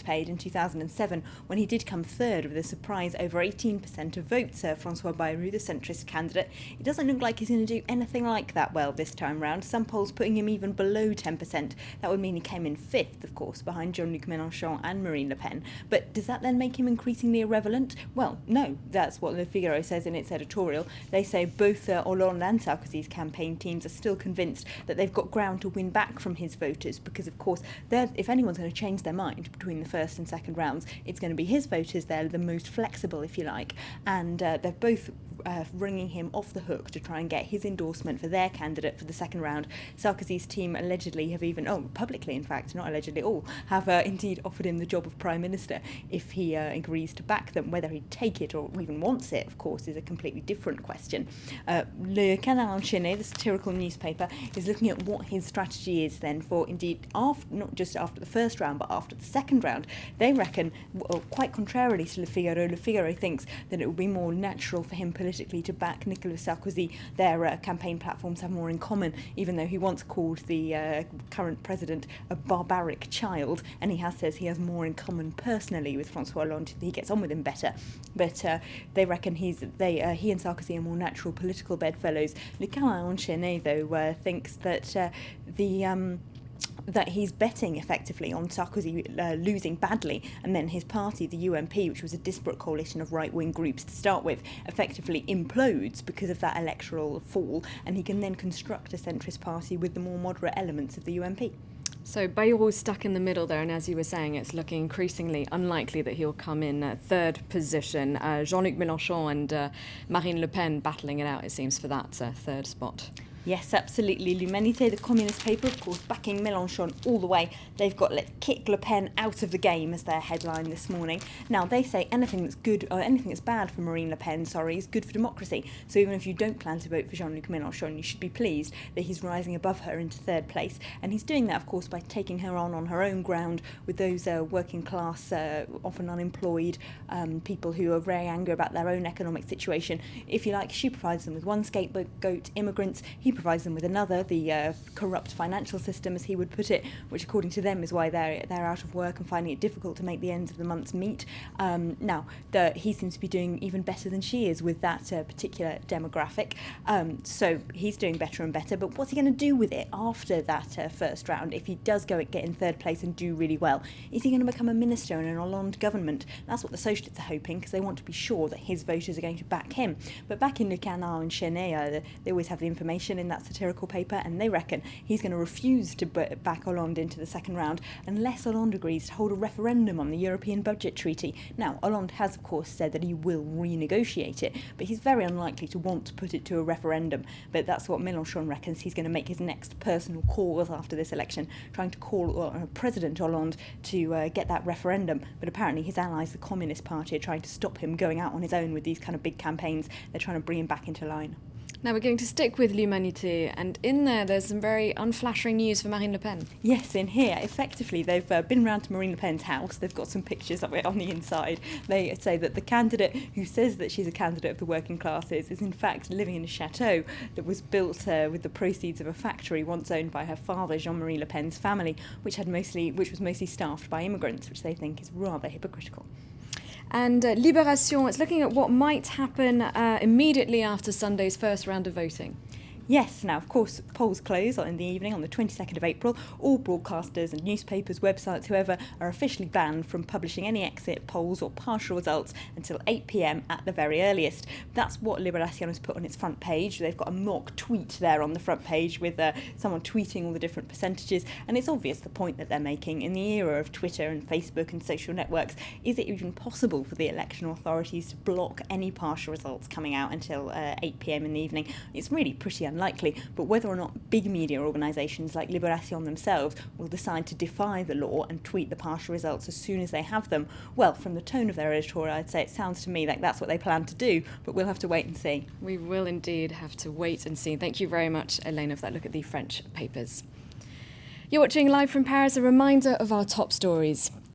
votes paid in 2007 when he did come third with a surprise over 18% of votes. François Bayrou, the centrist candidate, it doesn't look like he's going to do anything like that well this time round. Some polls putting him even below 10%. That would mean he came in fifth, of course, behind Jean-Luc Mélenchon and Marine Le Pen. But does that then make him increasingly irrelevant? Well, no, that's what Le Figaro says in its editorial. They say both Hollande and Sarkozy's campaign teams are still convinced that they've got ground to win back from his voters because, of course, if anyone's going to change their mind between the first and second rounds, it's going to be his voters. They're the most flexible, if you like, and they're both ringing him off the hook to try and get his endorsement for their candidate for the second round. Sarkozy's team allegedly have even, publicly in fact, not allegedly, have indeed offered him the job of Prime Minister if he agrees to back them. Whether he'd take it or even wants it, of course, is a completely different question. Le Canard Enchaîné, the satirical newspaper, is looking at what his strategy is then for, indeed, not just after the first round, but after the second round. They reckon, quite contrarily to Le Figaro thinks that it would be more natural for him politically to back Nicolas Sarkozy. Their campaign platforms have more in common, even though he once called the current president a barbaric child, and he says he has more in common personally with François Hollande. He gets on with him better, but they reckon he and Sarkozy are more natural political bedfellows. Le Canard Enchaîné, though, thinks that that he's betting effectively on Sarkozy losing badly, and then his party, the UMP, which was a disparate coalition of right-wing groups to start with, effectively implodes because of that electoral fall, and he can then construct a centrist party with the more moderate elements of the UMP. So Bayrou stuck in the middle there, and as you were saying, it's looking increasingly unlikely that he'll come in third position. Jean-Luc Mélenchon and Marine Le Pen battling it out, it seems, for that third spot. Yes, absolutely. L'Humanité, the communist paper, of course, backing Mélenchon all the way. They've got "Let's kick Le Pen out of the game" as their headline this morning. Now, they say anything that's good or anything that's bad for Marine Le Pen, is good for democracy. So even if you don't plan to vote for Jean-Luc Mélenchon, you should be pleased that he's rising above her into third place. And he's doing that, of course, by taking her on her own ground with those working class, often unemployed people who are very angry about their own economic situation. If you like, she provides them with one scapegoat, immigrants. He provides them with another, the corrupt financial system, as he would put it, which according to them is why they're out of work and finding it difficult to make the ends of the month meet. Now, he seems to be doing even better than she is with that particular demographic. So he's doing better and better, but what's he going to do with it after that first round if he does get in third place and do really well? Is he going to become a minister in an Hollande government? That's what the socialists are hoping, because they want to be sure that his voters are going to back him. But back in Le Canard Enchaîné, they always have the information in that satirical paper, and they reckon he's going to refuse to back Hollande into the second round unless Hollande agrees to hold a referendum on the European budget treaty. Now, Hollande has, of course, said that he will renegotiate it, but he's very unlikely to want to put it to a referendum. But that's what Mélenchon reckons. He's going to make his next personal calls after this election, trying to call President Hollande to get that referendum. But apparently his allies, the Communist Party, are trying to stop him going out on his own with these kind of big campaigns. They're trying to bring him back into line. Now we're going to stick with L'Humanité, and in there's some very unflattering news for Marine Le Pen. Yes, in here, effectively, they've been round to Marine Le Pen's house. They've got some pictures of it on the inside. They say that the candidate who says that she's a candidate of the working classes is in fact living in a chateau that was built with the proceeds of a factory once owned by her father, Jean-Marie Le Pen's family, which was mostly staffed by immigrants, which they think is rather hypocritical. And Libération, it's looking at what might happen immediately after Sunday's first round of voting. Yes, now, of course, polls close in the evening on the 22nd of April. All broadcasters and newspapers, websites, whoever, are officially banned from publishing any exit polls or partial results until 8 p.m. at the very earliest. That's what Libération has put on its front page. They've got a mock tweet there on the front page with someone tweeting all the different percentages, and it's obvious the point that they're making. In the era of Twitter and Facebook and social networks, is it even possible for the election authorities to block any partial results coming out until 8 p.m. in the evening? It's really pretty unlikely, but whether or not big media organisations like Libération themselves will decide to defy the law and tweet the partial results as soon as they have them, well, from the tone of their editorial, I'd say it sounds to me like that's what they plan to do, but we'll have to wait and see. We will indeed have to wait and see. Thank you very much, Elena, for that look at the French papers. You're watching Live from Paris, a reminder of our top stories.